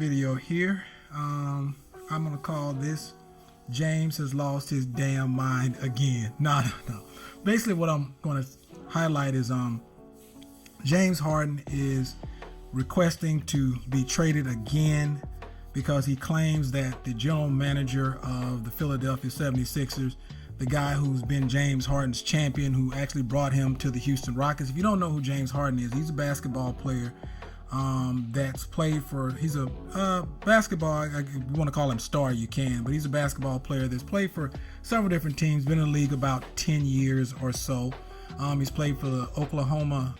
video here. I'm gonna call this James has lost his damn mind again. No. Basically what I'm gonna highlight is James Harden is requesting to be traded again because he claims that the general manager of the Philadelphia 76ers, the guy who's been James Harden's champion, who actually brought him to the Houston Rockets. If you don't know who James Harden is, he's a basketball player that's played for, he's a basketball, if you want to call him star, you can, but he's a basketball player that's played for several different teams, been in the league about 10 years or so. He's played for the Oklahoma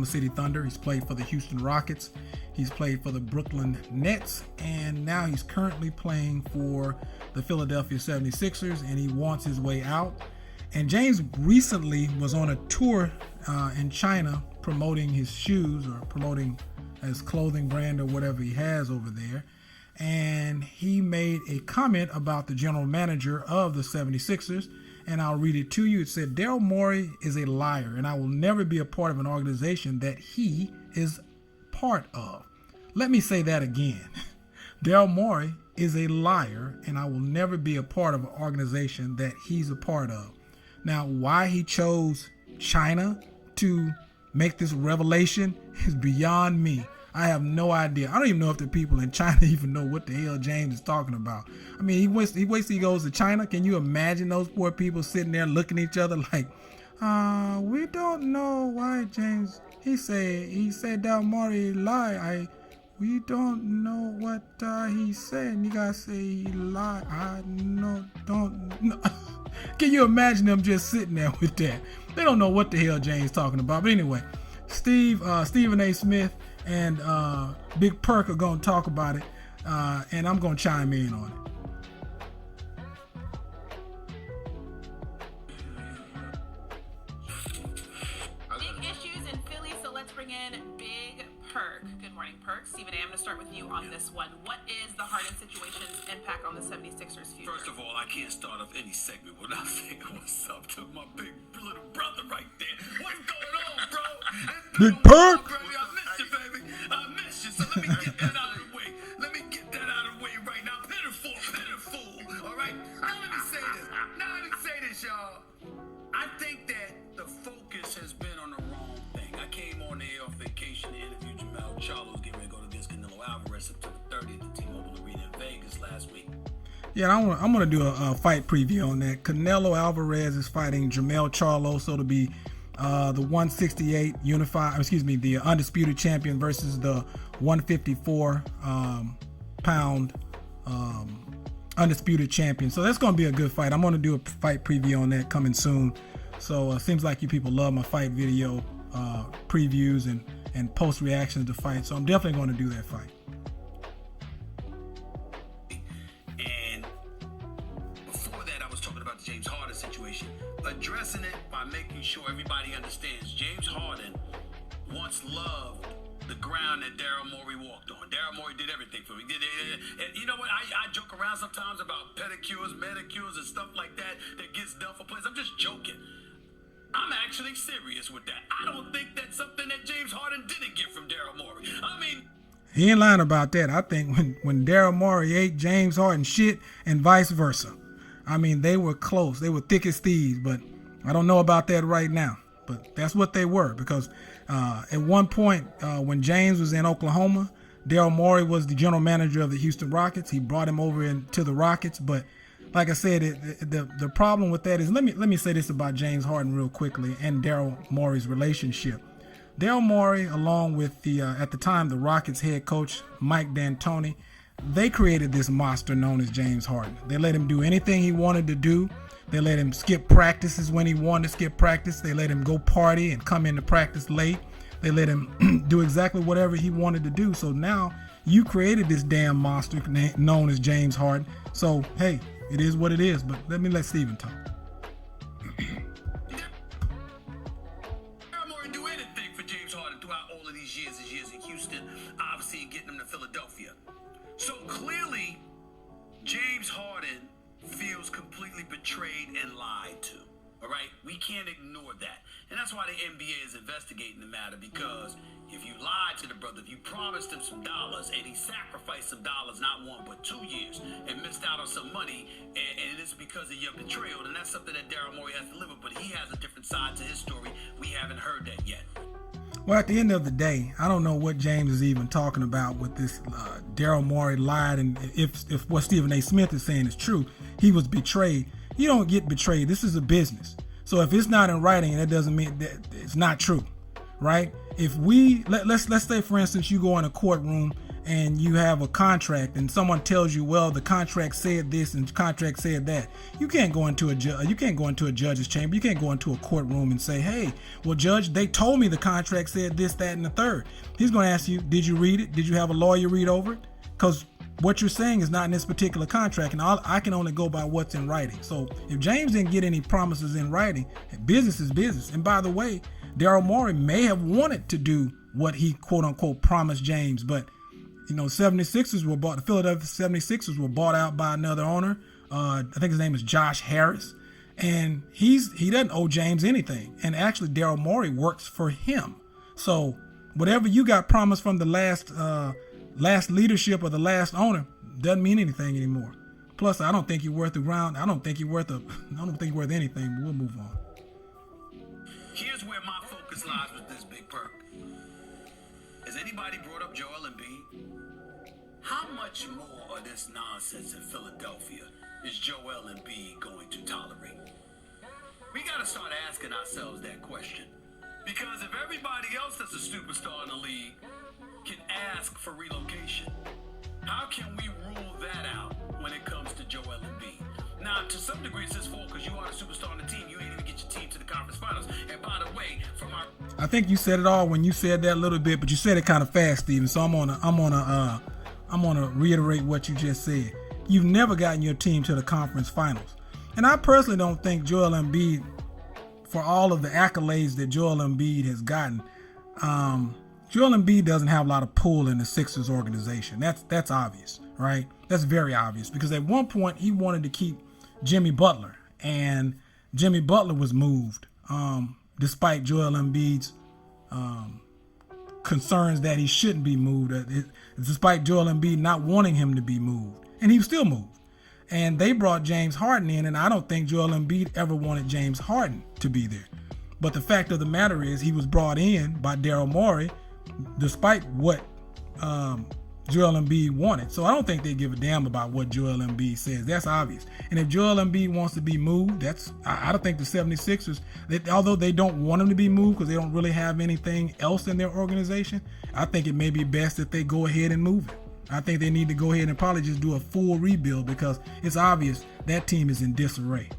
City Thunder. He's played for the Houston Rockets. He's played for the Brooklyn Nets, and now he's currently playing for the Philadelphia 76ers, and he wants his way out. And James recently was on a tour in China promoting his shoes, or promoting his clothing brand or whatever he has over there. And he made a comment about the general manager of the 76ers, and I'll read it to you. It said, "Daryl Morey is a liar, and I will never be a part of an organization that he is part of." Let me say that again. Daryl Morey is a liar, and I will never be a part of an organization that he's a part of. Now, why he chose China to make this revelation is beyond me. I have no idea. I don't even know if the people in China even know what the hell James is talking about. I mean, he waits till he goes to China. Can you imagine those poor people sitting there looking at each other like, we don't know why James, he said Daryl Morey lie. We don't know what he said. And you gotta say he lied. I don't know. Can you imagine them just sitting there with that? They don't know what the hell James talking about. But anyway, Stephen A. Smith and Big Perk are going to talk about it, and I'm going to chime in on it. Big issues in Philly, so let's bring in Big Perk. Good morning, Perk. Stephen A., I'm going to start with you on this one. What is the Harden situation's impact on the 76ers future? First of all, I can't start off any segment without saying what's up to my big little brother right there. What's going on, bro? Big Perk! I missed you, baby. I missed you, so let me get that out of the way. Let me get that out of the way right now. Pitiful. All right? Now let me say this, y'all. I think that the focus has been on the wrong thing. I came on the air off vacation to interview Jamal Charlo's getting ready to go against Canelo Alvarez September 30th at the T-Mobile Arena in Vegas last week. Yeah, I'm gonna do a fight preview on that. Canelo Alvarez is fighting Jermell Charlo, so to be the 168 the undisputed champion versus the 154 pound undisputed champion. So that's gonna be a good fight. I'm gonna do a fight preview on that coming soon. So seems like you people love my fight video previews and post reactions to fights. So I'm definitely going to do that fight. James Harden situation, addressing it by making sure everybody understands James Harden once loved the ground that Daryl Morey walked on. Daryl Morey did everything for me. And you know what? I joke around sometimes about pedicures, manicures, and stuff like that gets done for players. I'm just joking. I'm actually serious with that. I don't think that's something that James Harden didn't get from Daryl Morey. I mean, he ain't lying about that. I think when Daryl Morey ate James Harden shit and vice versa. I mean, they were close. They were thick as thieves, but I don't know about that right now. But that's what they were, because at one point when James was in Oklahoma, Daryl Morey was the general manager of the Houston Rockets. He brought him over into the Rockets. But like I said, the problem with that is, let me say this about James Harden real quickly and Daryl Morey's relationship. Daryl Morey, along with the at the time the Rockets head coach Mike D'Antoni, they created this monster known as James Harden. They let him do anything he wanted to do. They let him skip practices when he wanted to skip practice. They let him go party and come into practice late. They let him do exactly whatever he wanted to do. So now you created this damn monster known as James Harden. So, hey, it is what it is. But let Steven talk. Daryl Morey do anything for James Harden throughout all of these years in Houston, obviously, and getting him to Philadelphia. So clearly, James Harden feels completely betrayed and lied to. All right? We can't ignore that. And that's why the NBA is investigating the matter, because If you lied to the brother, if you promised him some dollars and he sacrificed some dollars, not 1 but 2 years, and missed out on some money, and it's because of your betrayal, then that's something that Daryl Morey has to live with. But he has a different side to his story. We haven't heard that yet. Well, at the end of the day, I don't know what James is even talking about with this. Daryl Morey lied, and if what Stephen A. Smith is saying is true, he was betrayed. You don't get betrayed. This is a business. So if it's not in writing, that doesn't mean that it's not true, right? If we let's say, for instance, you go in a courtroom and you have a contract, and someone tells you, well, the contract said this and the contract said that. You can't go into a judge's chamber. You can't go into a courtroom and say, hey, well, judge, they told me the contract said this, that, and the third. He's going to ask you, did you read it? Did you have a lawyer read over it? Because what you're saying is not in this particular contract, and I can only go by what's in writing. So if James didn't get any promises in writing, business is business. And by the way, Daryl Morey may have wanted to do what he quote unquote promised James, but the Philadelphia 76ers were bought out by another owner. I think his name is Josh Harris, and he doesn't owe James anything. And actually, Daryl Morey works for him. So whatever you got promised from the last leadership or the last owner doesn't mean anything anymore. Plus, I don't think you're worth the ground. I don't think you're worth anything. But we'll move on. Here's where my focus lies with this big perk. Has anybody brought up Joel Embiid? How much more of this nonsense in Philadelphia is Joel Embiid going to tolerate? We got to start asking ourselves that question. Because if everybody else that's a superstar in the league can ask for relocation, how can we rule that out when it comes to Joel Embiid? Now, to some degree, it's his fault because you are a superstar on the team. You ain't even get your team to the conference finals. And by the way, I think you said it all when you said that a little bit, but you said it kind of fast, Steven. So I'm gonna reiterate what you just said. You've never gotten your team to the conference finals, and I personally don't think Joel Embiid, for all of the accolades that Joel Embiid has gotten, Joel Embiid doesn't have a lot of pull in the Sixers organization. That's obvious, right? That's very obvious, because at one point he wanted to keep Jimmy Butler, and Jimmy Butler was moved, despite Joel Embiid's concerns that he shouldn't be moved, despite Joel Embiid not wanting him to be moved, and he was still moved. And they brought James Harden in, and I don't think Joel Embiid ever wanted James Harden to be there. But the fact of the matter is, he was brought in by Daryl Morey, despite what Joel Embiid wanted. So I don't think they give a damn about what Joel Embiid says. That's obvious. And if Joel Embiid wants to be moved, I don't think the 76ers, although they don't want him to be moved because they don't really have anything else in their organization, I think it may be best if they go ahead and move it. I think they need to go ahead and probably just do a full rebuild, because it's obvious that team is in disarray.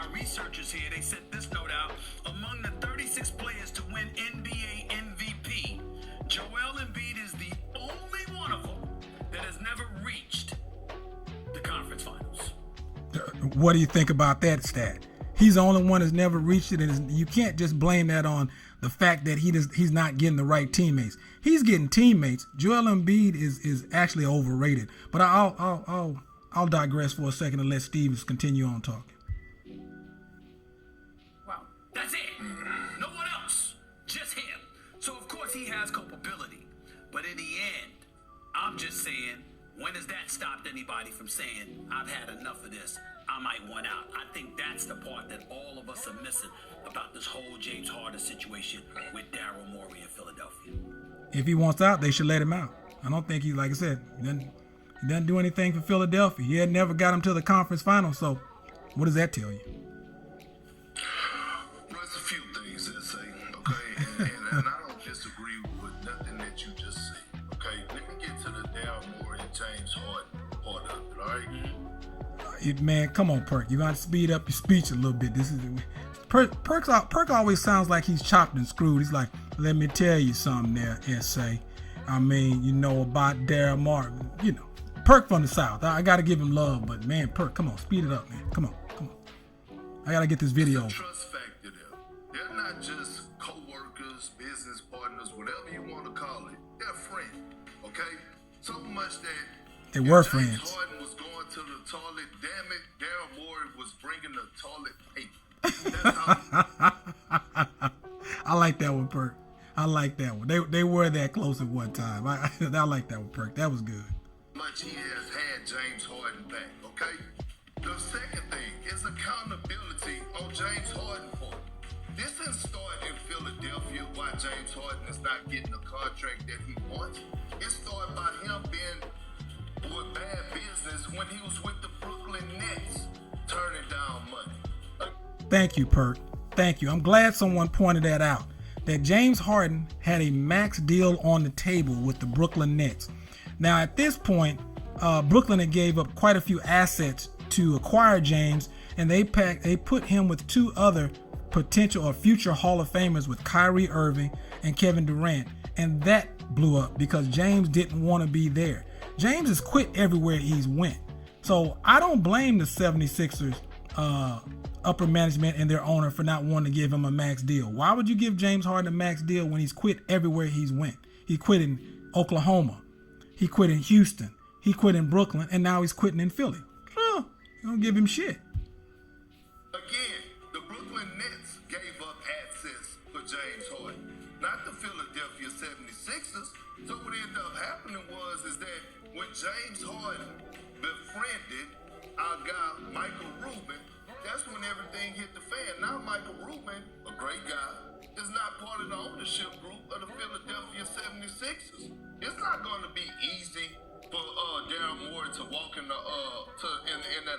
Our researchers here, they sent this note out. Among the 36 players to win NBA MVP, Joel Embiid is the only one of them that has never reached the conference finals. What do you think about that stat? He's the only one that's never reached it, and you can't just blame that on the fact that he's not getting the right teammates. He's getting teammates. Joel Embiid is actually overrated. But I'll digress for a second and let Stevens continue on talking. Wow, that's it. No one else, just him. So of course he has culpability. But in the end, I'm just saying, when has that stopped anybody from saying, I've had enough of this, I might want out? I think that's the part that all of us are missing about this whole James Harden situation with Daryl Morey in Philadelphia. If he wants out, they should let him out. I don't think like I said, he doesn't do anything for Philadelphia. He had never got him to the conference finals. So what does that tell you? Well, it's a few things that say, okay, and I don't disagree with nothing that you just said. Okay, let me get to the Daryl Morey and James Harden part of it, all right? Man, come on, Perk. You got to speed up your speech a little bit. Perk always sounds like he's chopped and screwed. He's like, let me tell you something there, S.A. I mean, about Daryl Morey. Perk from the South. I got to give him love, but man, Perk, come on, speed it up, man. Come on. I got to get this video. There's a trust factor there. They're not just co-workers, business partners, whatever you want to call it. They're friends, okay? So much that they were James friends. Harden was going to the toilet. Damn it, Daryl Morey was bringing the toilet paper. That's how I like that one, Perk. I like that one. They were that close at one time. I like that one, Perk. That was good. Much he has had James Harden back, okay? The second thing is accountability on James Harden part. This didn't start in Philadelphia why James Harden is not getting the contract that he wants. It started by him being with bad business when he was with the Brooklyn Nets, turning down money. Thank you, Perk. Thank you. I'm glad someone pointed that out. That James Harden had a max deal on the table with the Brooklyn Nets. Now, at this point, Brooklyn had gave up quite a few assets to acquire James, and they put him with two other potential or future Hall of Famers with Kyrie Irving and Kevin Durant, and that blew up because James didn't want to be there. James has quit everywhere he's went. So I don't blame the 76ers upper management and their owner for not wanting to give him a max deal. Why would you give James Harden a max deal when he's quit everywhere he's went? He quit in Oklahoma. He quit in Houston. He quit in Brooklyn, and now he's quitting in Philly. You don't give him shit. Again, the Brooklyn Nets gave up access for James Harden, not the Philadelphia 76ers. So what ended up happening is that when James Harden befriended our guy Michael Rubin, that's when everything hit the fan. Now Michael Rubin, a great guy, is not part of the ownership group of the Philadelphia 76ers. It's not going to be easy for Daryl Morey to walk in that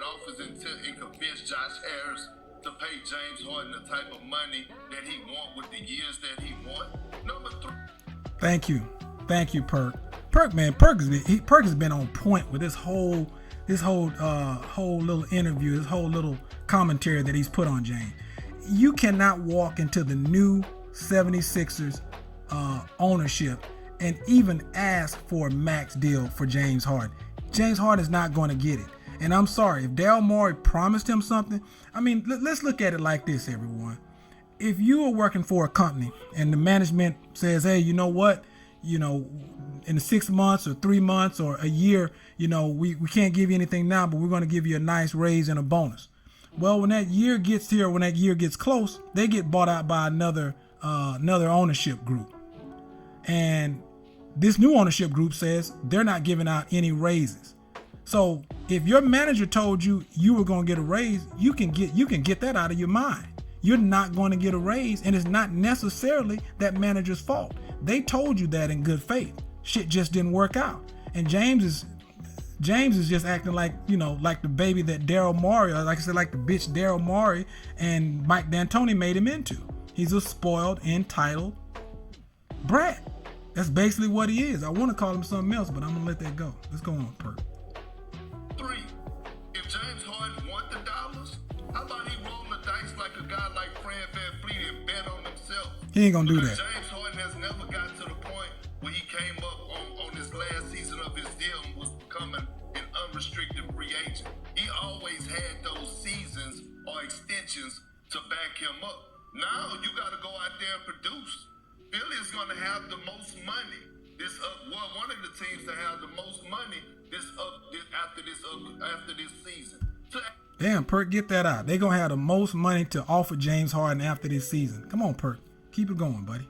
office and convince Josh Harris to pay James Harden the type of money that he want with the years that he want. Number 3. Thank you, Perk. Perk, man, Perk has been on point with this whole little interview, this whole little commentary that he's put on James. You cannot walk into the new 76ers ownership and even ask for a max deal for James Harden. James Harden is not going to get it. And I'm sorry, if Daryl Morey promised him something, I mean, let's look at it like this, everyone. If you are working for a company and the management says, hey, you know what? In 6 months or 3 months or a year, we can't give you anything now, but we're going to give you a nice raise and a bonus. Well, when that year gets here, when that year gets close, they get bought out by another ownership group. And this new ownership group says they're not giving out any raises. So if your manager told you were going to get a raise, you can get that out of your mind. You're not going to get a raise, and it's not necessarily that manager's fault. They told you that in good faith. Shit just didn't work out. And James is just acting like, like the baby that Daryl Morey, or like I said, like the bitch Daryl Morey and Mike D'Antoni made him into. He's a spoiled, entitled brat. That's basically what he is. I want to call him something else, but I'm going to let that go. Let's go on, Perk. 3. If James Harden want the dollars, how about he roll the dice like a guy like Fred VanVleet and bet on himself? He ain't going to do that. James Harden has never got to the point where he came up on his last season of his deal and was becoming an unrestricted free agent. He always had those seasons or extensions to back him up. Now you got to go out there and produce. Philly is going to have the most money. One of the teams to have the most money after this season. Damn, Perk, get that out. They're going to have the most money to offer James Harden after this season. Come on, Perk. Keep it going, buddy.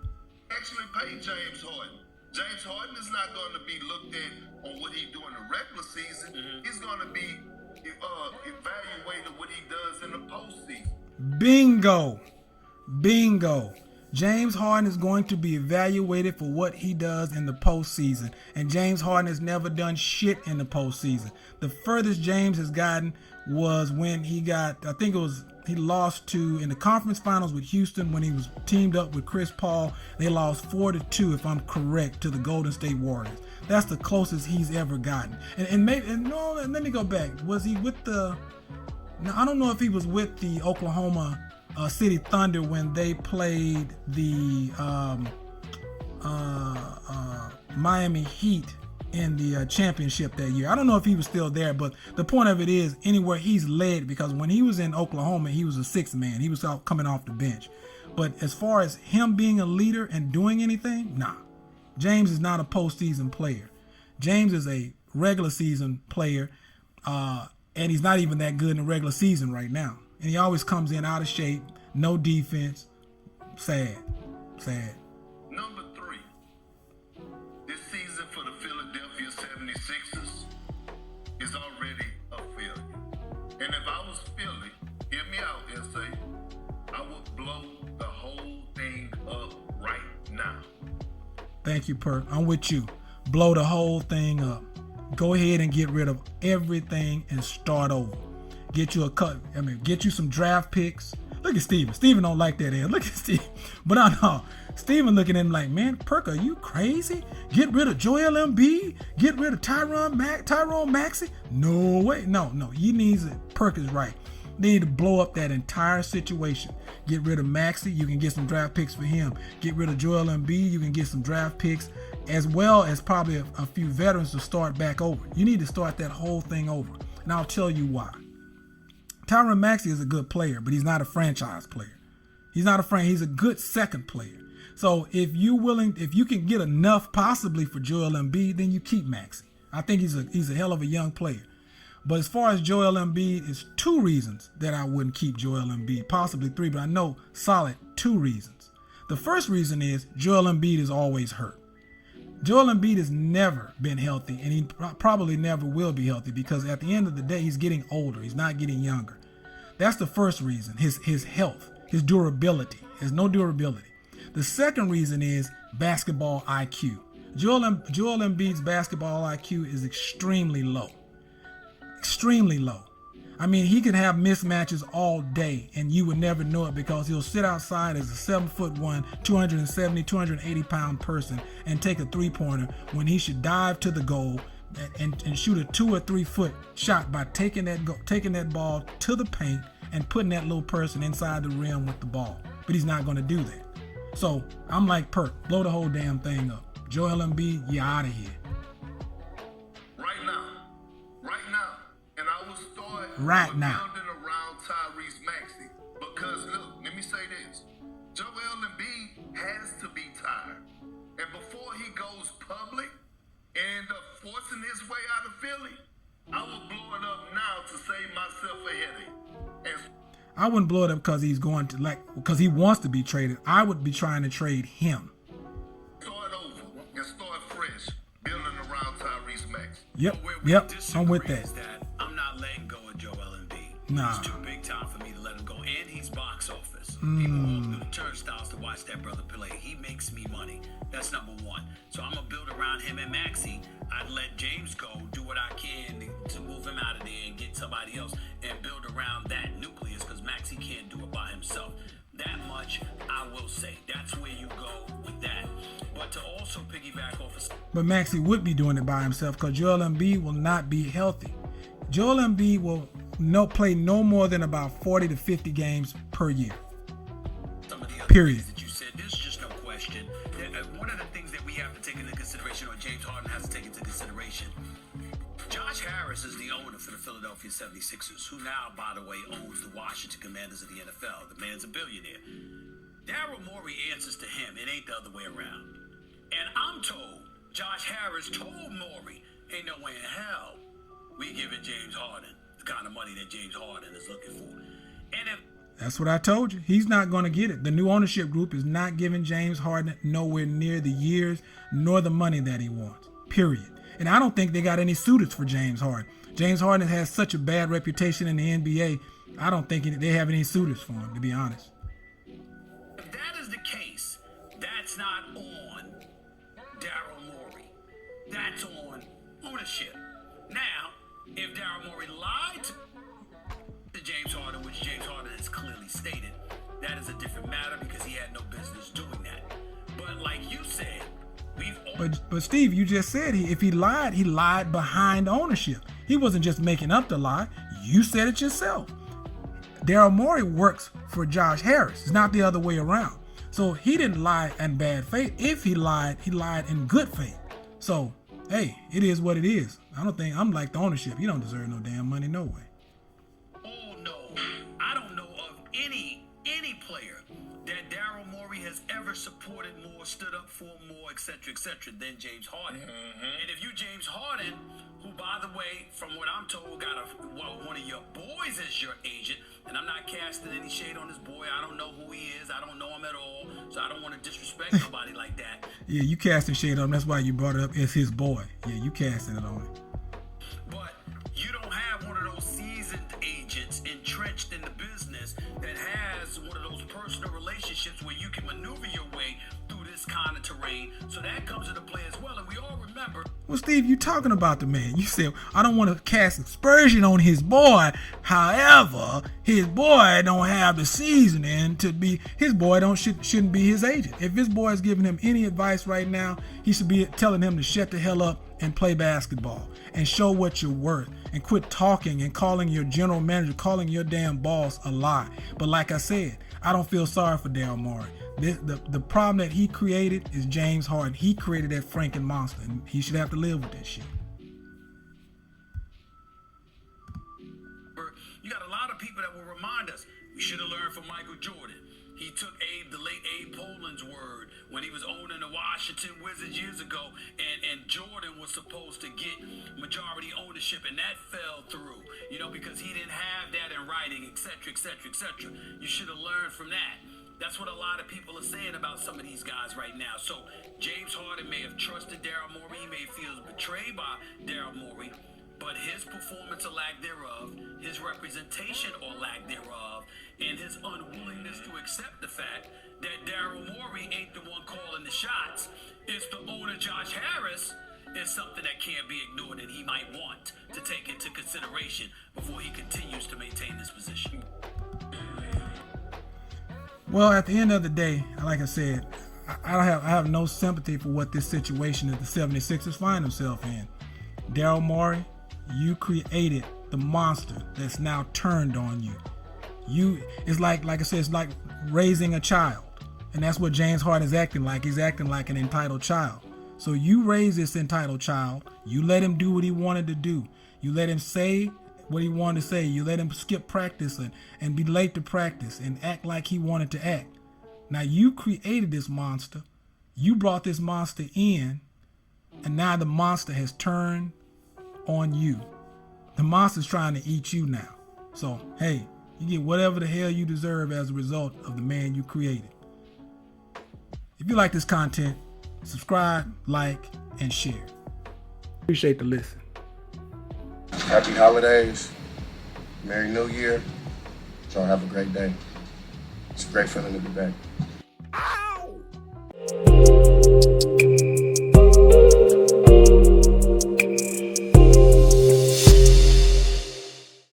Actually pay James Harden. James Harden is not going to be looked at on what he do in the regular season. Mm-hmm. He's going to be evaluated what he does in the postseason. Bingo. James Harden is going to be evaluated for what he does in the postseason. And James Harden has never done shit in the postseason. The furthest James has gotten was when he lost in the conference finals with Houston when he was teamed up with Chris Paul. They lost 4-2, if I'm correct, to the Golden State Warriors. That's the closest he's ever gotten. Let me go back. Was he with I don't know if he was with the Oklahoma City Thunder when they played the Miami Heat in the championship that year. I don't know if he was still there, but the point of it is anywhere he's led, because when he was in Oklahoma, he was a sixth man. He was out coming off the bench. But as far as him being a leader and doing anything, nah. James is not a postseason player. James is a regular season player, and he's not even that good in the regular season right now. And he always comes in out of shape, no defense. Sad. Number 76ers is already a failure. And if I was Philly, hear me out, SA, I would blow the whole thing up right now. Thank you, Perk. I'm with you. Blow the whole thing up. Go ahead and get rid of everything and start over. Get you get you some draft picks. Look at Steven. Steven don't like that. Look at Steven. But I know Steven looking at him like, man, Perk, are you crazy? Get rid of Joel Embiid? Get rid of Tyrone Maxey? No way. No. He needs it. Perk is right. They need to blow up that entire situation. Get rid of Maxey. You can get some draft picks for him. Get rid of Joel Embiid. You can get some draft picks as well as probably a few veterans to start back over. You need to start that whole thing over. And I'll tell you why. Tyrone Maxey is a good player, but he's not a franchise player. He's a good second player. So if you can get enough possibly for Joel Embiid, then you keep Maxey. I think he's a hell of a young player. But as far as Joel Embiid, it's 2 reasons that I wouldn't keep Joel Embiid, possibly 3, but I know solid 2 reasons. The first reason is Joel Embiid is always hurt. Joel Embiid has never been healthy, and he probably never will be healthy because at the end of the day, he's getting older. He's not getting younger. That's the first reason, his health, his durability. There's no durability. The second reason is basketball IQ. Joel Embiid's basketball IQ is extremely low. Extremely low. I mean, he can have mismatches all day and you would never know it because he'll sit outside as a 7'1", 270, 280 pound person and take a 3-pointer when he should dive to the goal and shoot a 2 or 3 foot shot by taking that ball to the paint and putting that little person inside the rim with the ball. But he's not going to do that. So I'm like Perk, blow the whole damn thing up. Joel Embiid, you're out of here. Right now. Building around Tyrese Maxey. Because look, let me say this. Joel Embiid has to be tired. And before he goes public and forcing his way out of Philly, I will blow it up now to save myself a headache. I wouldn't blow it up because because he wants to be traded. I would be trying to trade him. Start over and start fresh, building around Tyrese Maxey. Yep. I'm with that. I'm not letting go of Joel Embiid. Nah. It's too big time for me to let him go. And he's box office. People walk through the turnstiles to watch that brother play. He makes me money. That's number one. So I'm going to build around him and Maxey. I'd let James go, do what I can to move him out of there and get somebody else and build around that nucleus because Maxey can't do it by himself. That much I will say. That's where you go with that. But to also piggyback off of... But Maxey would be doing it by himself because Joel Embiid will not be healthy. Joel Embiid will play no more than about 40 to 50 games per year. Some of the other Period. things that you said, there's just no question. One of the things that we have to take into consideration, or James Harden has to take into consideration, Josh Harris is the owner for the Philadelphia 76ers, who now, by the way, owns the Washington Commanders of the NFL. The man's a billionaire. Daryl Morey answers to him. It ain't the other way around. And I'm told Josh Harris told Morey, ain't no way in hell we giving James Harden the kind of money that James Harden is looking for. And if that's what I told you. He's not going to get it. The new ownership group is not giving James Harden nowhere near the years nor the money that he wants. Period. And I don't think they got any suitors for James Harden. James Harden has such a bad reputation in the NBA. I don't think they have any suitors for him, to be honest. If that is the case, that's not on Daryl Morey. That's on ownership. Now, if Daryl Morey lied to James Harden, which James Harden has clearly stated, that is a different matter because he had no business doing that. But like you said, But Steve, you just said if he lied behind ownership. He wasn't just making up the lie. You said it yourself. Daryl Morey works for Josh Harris. It's not the other way around. So he didn't lie in bad faith. If he lied in good faith. So, hey, it is what it is. I'm like the ownership. You don't deserve no damn money, no way. Oh no, I don't know of any player that Daryl Morey has ever supported more, stood up for more, etc., than James Harden. And if you James Harden, who, by the way, from what I'm told, got one of your boys as your agent, and I'm not casting any shade on this boy. I don't know who he is. I don't know him at all, so I don't want to disrespect nobody like that. Yeah, you casting shade on him. That's why you brought it up as his boy. Yeah, you casting it on him. But you don't have one of those seasoned agents entrenched in the business that has one of those personal relationships where you can maneuver your way through this kind of terrain. So that comes into play as well. And we all remember. Well, Steve, you talking about the man. You said, I don't want to cast aspersion on his boy. However, his boy don't have the seasoning to be, his boy shouldn't be his agent. If his boy is giving him any advice right now, he should be telling him to shut the hell up and play basketball and show what you're worth and quit talking and calling your general manager, calling your damn boss a lie. But like I said, I don't feel sorry for Daryl Morey. The problem that he created is James Harden. He created that Franken monster, and he should have to live with that shit. You got a lot of people that will remind us we should have learned from Michael Jordan. He took the late Abe Poland's word when he was owning the Washington Wizards years ago, and Jordan was supposed to get majority ownership, and that fell through, because he didn't have that in writing, etc., etc., etc. You should have learned from that. That's what a lot of people are saying about some of these guys right now. So James Harden may have trusted Daryl Morey. He may feel betrayed by Daryl Morey. But his performance or lack thereof, his representation or lack thereof, and his unwillingness to accept the fact that Daryl Morey ain't the one calling the shots, it's the owner, Josh Harris, is something that can't be ignored, and he might want to take into consideration before he continues to maintain this position. Well, at the end of the day, like I said, I have no sympathy for what this situation that the 76ers find themselves in. Daryl Morey, you created the monster that's now turned on you. It's like I said, it's like raising a child. And that's what James Harden is acting like. He's acting like an entitled child. So you raise this entitled child. You let him do what he wanted to do. You let him say what he wanted to say. You let him skip practice and be late to practice and act like he wanted to act. Now you created this monster. You brought this monster in, and now the monster has turned on you. The monster's trying to eat you now. So, hey, you get whatever the hell you deserve as a result of the man you created. If you like this content, subscribe, like, and share. Appreciate the listen. Happy holidays. Merry New Year. Y'all have a great day. It's a great feeling to be back.